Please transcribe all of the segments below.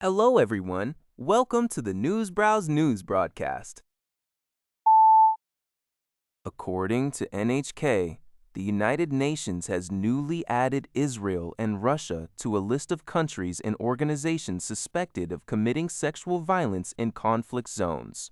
Hello, everyone. Welcome to the Newsbrowse News broadcast. According to NHK, the United Nations has newly added Israel and Russia to a list of countries and organizations suspected of committing sexual violence in conflict zones.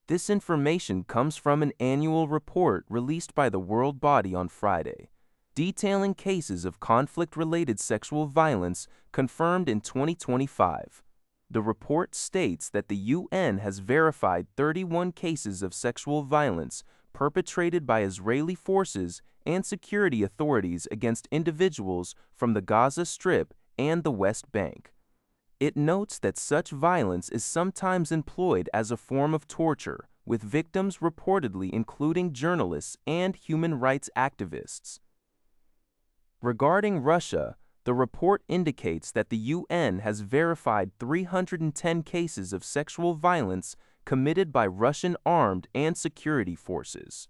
This information comes from an annual report released by the World Body on Friday, detailing cases of conflict-related sexual violence confirmed in 2025. The report states that the UN has verified 31 cases of sexual violence perpetrated by Israeli forces and security authorities against individuals from the Gaza Strip and the West Bank. It notes that such violence is sometimes employed as a form of torture, with victims reportedly including journalists and human rights activists. Regarding Russia, the report indicates that the UN has verified 310 cases of sexual violence committed by Russian armed and security forces.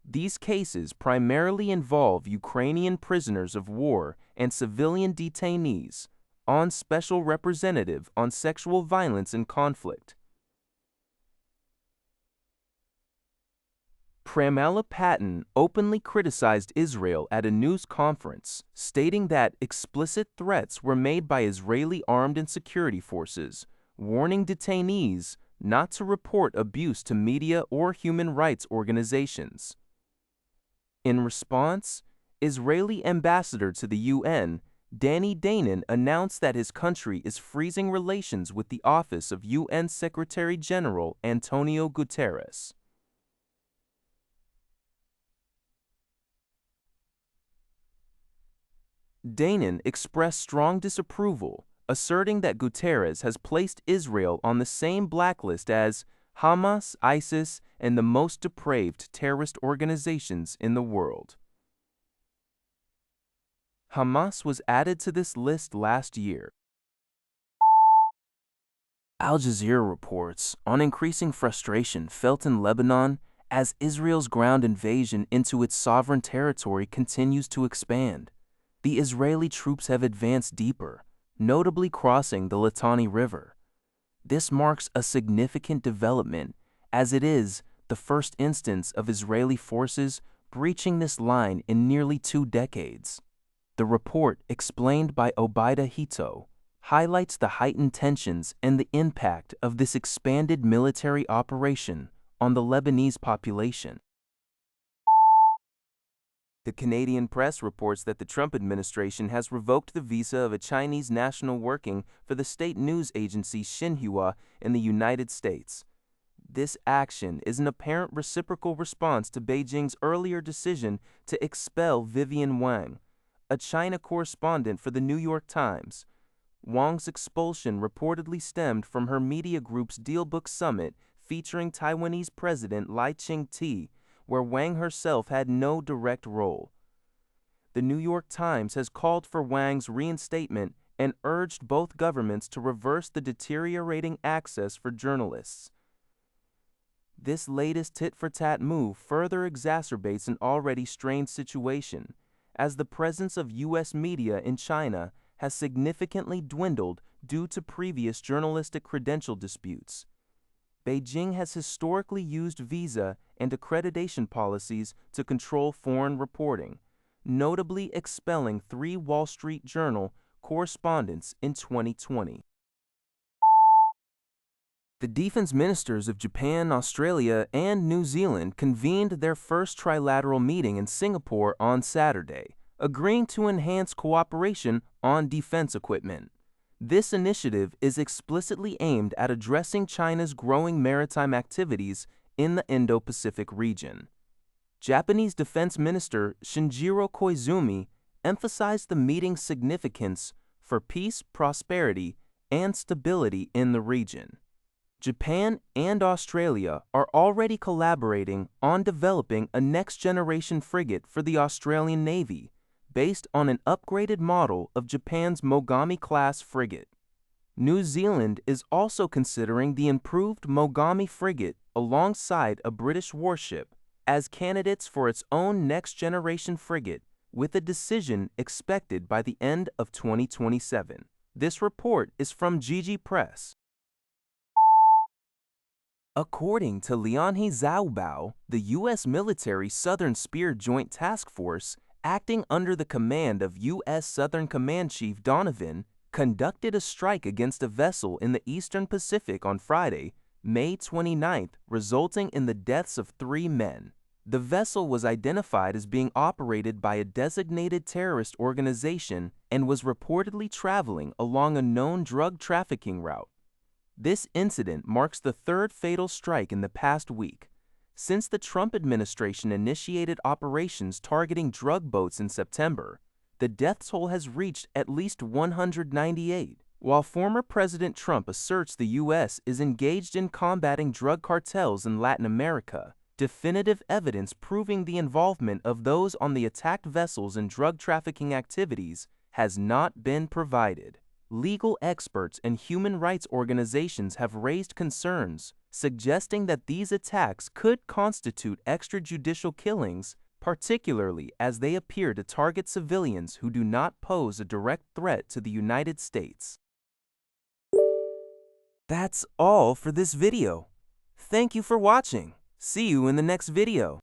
These cases primarily involve Ukrainian prisoners of war and civilian detainees, on Special Representative on Sexual Violence in Conflict. Pramila Patten openly criticized Israel at a news conference, stating that explicit threats were made by Israeli armed and security forces, warning detainees not to report abuse to media or human rights organizations. In response, Israeli ambassador to the UN, Danny Danon, announced that his country is freezing relations with the office of UN Secretary-General Antonio Guterres. Danon expressed strong disapproval, asserting that Guterres has placed Israel on the same blacklist as Hamas, ISIS, and the most depraved terrorist organizations in the world. Hamas was added to this list last year. Al Jazeera reports on increasing frustration felt in Lebanon as Israel's ground invasion into its sovereign territory continues to expand. The Israeli troops have advanced deeper, notably crossing the Litani River. This marks a significant development, as it is the first instance of Israeli forces breaching this line in nearly 2 decades. The report, explained by Obaida Hito, highlights the heightened tensions and the impact of this expanded military operation on the Lebanese population. The Canadian press reports that the Trump administration has revoked the visa of a Chinese national working for the state news agency Xinhua in the United States. This action is an apparent reciprocal response to Beijing's earlier decision to expel Vivian Wang, a China correspondent for the New York Times. Wang's expulsion reportedly stemmed from her media group's Dealbook Summit featuring Taiwanese President Lai Ching-te, where Wang herself had no direct role. The New York Times has called for Wang's reinstatement and urged both governments to reverse the deteriorating access for journalists. This latest tit-for-tat move further exacerbates an already strained situation, as the presence of U.S. media in China has significantly dwindled due to previous journalistic credential disputes. Beijing has historically used visa and accreditation policies to control foreign reporting, notably expelling 3 Wall Street Journal correspondents in 2020. The defense ministers of Japan, Australia, and New Zealand convened their first trilateral meeting in Singapore on Saturday, agreeing to enhance cooperation on defense equipment. This initiative is explicitly aimed at addressing China's growing maritime activities in the Indo-Pacific region. Japanese Defense Minister Shinjiro Koizumi emphasized the meeting's significance for peace, prosperity, and stability in the region. Japan and Australia are already collaborating on developing a next-generation frigate for the Australian Navy, based on an upgraded model of Japan's Mogami-class frigate. New Zealand is also considering the improved Mogami frigate alongside a British warship as candidates for its own next-generation frigate, with a decision expected by the end of 2027. This report is from Gigi Press. According to Lianhe Zhaobao, the U.S. military Southern Spear Joint Task Force, acting under the command of U.S. Southern Command Chief Donovan, conducted a strike against a vessel in the Eastern Pacific on Friday, May 29th, resulting in the deaths of 3 men. The vessel was identified as being operated by a designated terrorist organization and was reportedly traveling along a known drug trafficking route. This incident marks the 3rd fatal strike in the past week. Since the Trump administration initiated operations targeting drug boats in September, the death toll has reached at least 198. While former President Trump asserts the U.S. is engaged in combating drug cartels in Latin America, definitive evidence proving the involvement of those on the attacked vessels in drug trafficking activities has not been provided. Legal experts and human rights organizations have raised concerns, suggesting that these attacks could constitute extrajudicial killings, particularly as they appear to target civilians who do not pose a direct threat to the United States. That's all for this video. Thank you for watching. See you in the next video.